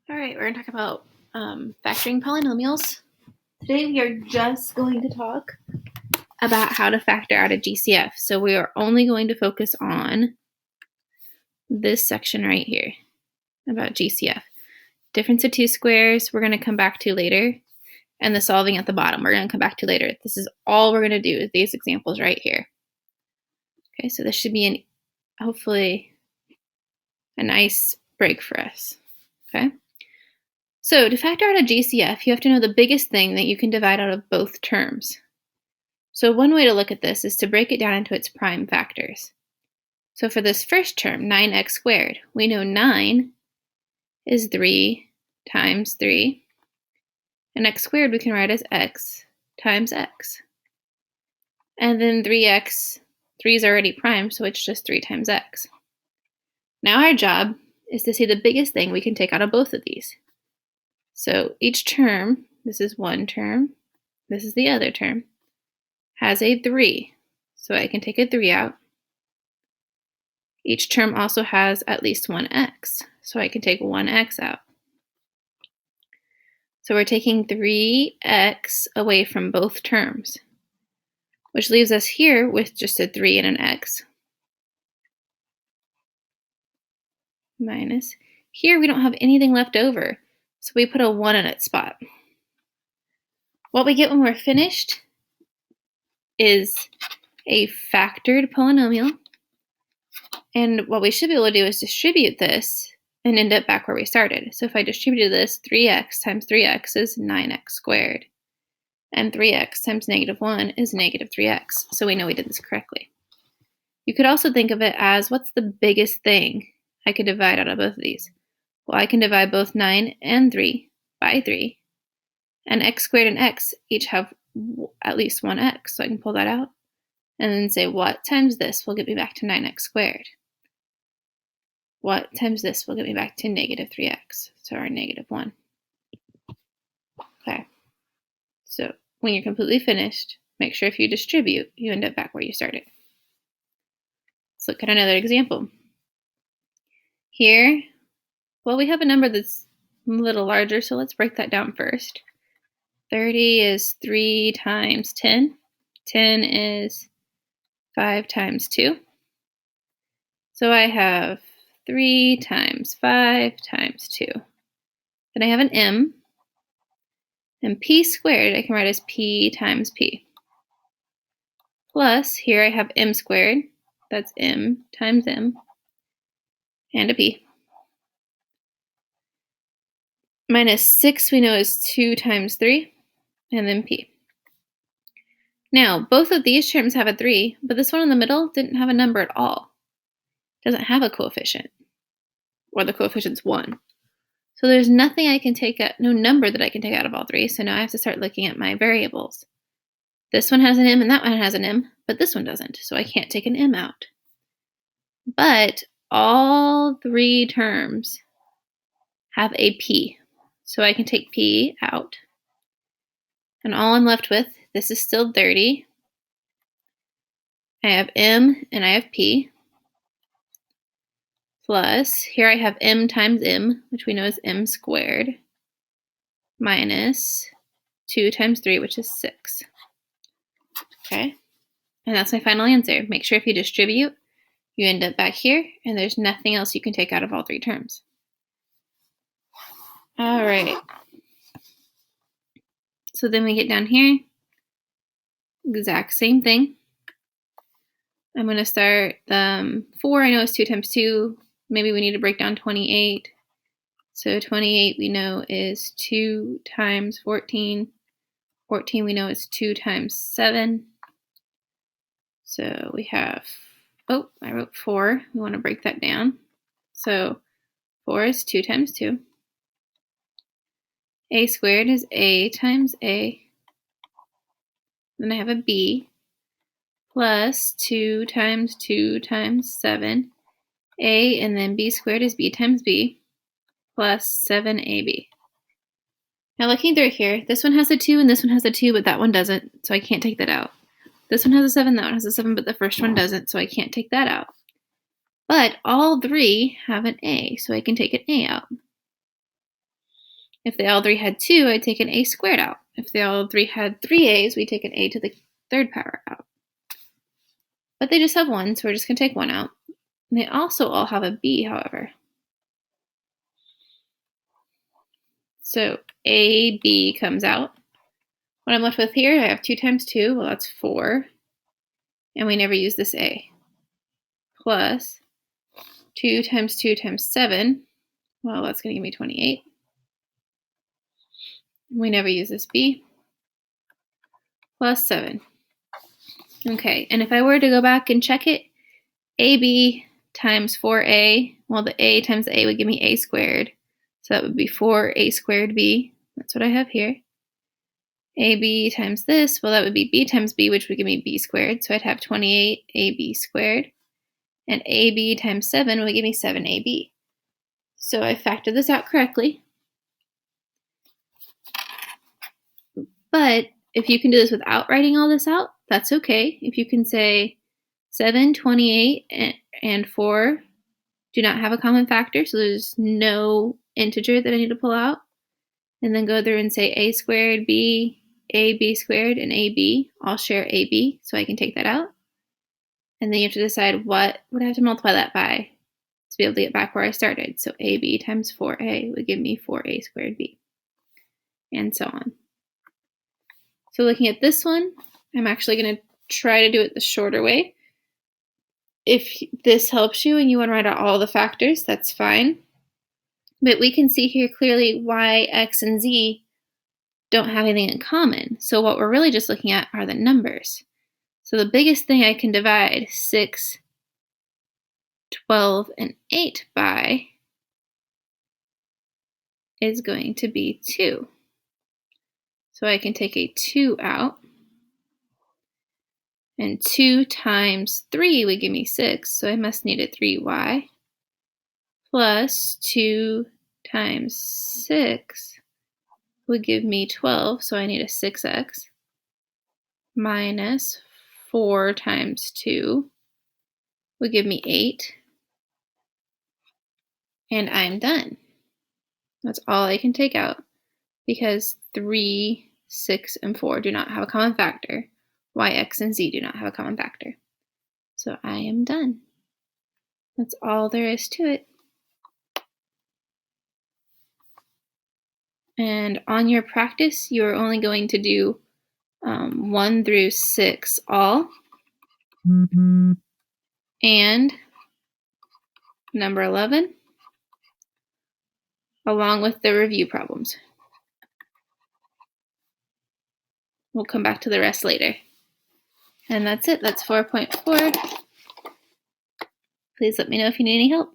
All right, we're going to talk about factoring polynomials. Today we are just going to talk about how to factor out a GCF. So we are only going to focus on this section right here about GCF. Difference of two squares we're going to come back to later, and the solving at the bottom we're going to come back to later. This is all we're going to do is these examples right here. Okay, so this should be hopefully a nice break for us. Okay. So to factor out a GCF, you have to know the biggest thing that you can divide out of both terms. So one way to look at this is to break it down into its prime factors. So for this first term, 9x squared, we know 9 is 3 times 3, and x squared we can write as x times x. And then 3x, 3 is already prime, so it's just 3 times x. Now our job is to see the biggest thing we can take out of both of these. So each term, this is one term, this is the other term, has a 3. So I can take a 3 out. Each term also has at least one x, so I can take one x out. So we're taking 3x away from both terms, which leaves us here with just a 3 and an x. Minus. Here we don't have anything left over, so we put a 1 in its spot. What we get when we're finished is a factored polynomial, and what we should be able to do is distribute this and end up back where we started. So if I distributed this, 3x times 3x is 9x squared, and 3x times negative 1 is negative 3x, so we know we did this correctly. You could also think of it as, what's the biggest thing I could divide out of both of these? Well, I can divide both 9 and 3 by 3, and x squared and x each have at least one x, so I can pull that out, and then say what times this will get me back to 9x squared. What times this will get me back to negative 3x, so our negative 1. Okay, so when you're completely finished, make sure if you distribute, you end up back where you started. Let's look at another example. Here, well, we have a number that's a little larger, so let's break that down first. 30 is 3 times 10. 10 is 5 times 2. So I have 3 times 5 times 2. Then I have an m, and p squared I can write as p times p. Plus, here I have m squared, that's m times m, and a p. Minus 6 we know is 2 times 3, and then p. Now, both of these terms have a 3, but this one in the middle didn't have a number at all. It doesn't have a coefficient, or the coefficient's 1. So there's nothing I can take out, no number that I can take out of all three, so now I have to start looking at my variables. This one has an m and that one has an m, but this one doesn't, so I can't take an m out. But all three terms have a p, so I can take p out. And all I'm left with, this is still 30. I have m and I have p. Plus, here I have m times m, which we know is m squared, minus 2 times 3, which is 6. Okay, and that's my final answer. Make sure if you distribute, you end up back here, and there's nothing else you can take out of all three terms. All right. So then we get down here, exact same thing. I'm going to start 4, I know is 2 times 2. Maybe we need to break down 28. So 28 we know is 2 times 14. 14 we know is 2 times 7. So we have, oh, I wrote 4. We want to break that down. So 4 is 2 times 2. A squared is a times a. Then I have a b plus 2 times 2 times 7. A, and then b squared is b times b plus 7ab. Now looking through here, this one has a 2 and this one has a 2, but that one doesn't, so I can't take that out. This one has a 7, that one has a 7, but the first one doesn't, so I can't take that out. But all three have an a, so I can take an a out. If they all three had 2, I'd take an a squared out. If they all three had 3 a's, we'd take an a to the third power out. But they just have 1, so we're just going to take 1 out. And they also all have a b, however. So ab comes out. What I'm left with here, I have 2 times 2, well that's 4. And we never use this a. Plus 2 times 2 times 7, well that's going to give me 28. We never use this b. Plus 7. Okay, and if I were to go back and check it, ab times 4a, well the a times the a would give me a squared. So that would be 4a squared b. That's what I have here. ab times this, well that would be b times b, which would give me b squared. So I'd have 28ab squared. And ab times 7 would give me 7ab. So I factored this out correctly. But if you can do this without writing all this out, that's okay. If you can say 7, 28, and 4 do not have a common factor, so there's no integer that I need to pull out, and then go through and say a squared b, ab squared, and ab all share ab, so I can take that out. And then you have to decide what would I have to multiply that by to be able to get back where I started. So ab times 4a would give me 4a squared b, and so on. So looking at this one, I'm actually going to try to do it the shorter way. If this helps you and you want to write out all the factors, that's fine. But we can see here clearly y, x, and z don't have anything in common. So what we're really just looking at are the numbers. So the biggest thing I can divide 6, 12, and 8 by is going to be 2. So I can take a 2 out. And 2 times 3 would give me 6, so I must need a 3y. Plus 2 times 6 would give me 12, so I need a 6x. Minus 4 times 2 would give me 8. And I'm done. That's all I can take out, because 3, 6, and 4 do not have a common factor. Y, x, and z do not have a common factor. So I am done. That's all there is to it. And on your practice, you are only going to do 1 through 6 all. And number 11, along with the review problems. We'll come back to the rest later. And that's it. That's 4.4. Please let me know if you need any help.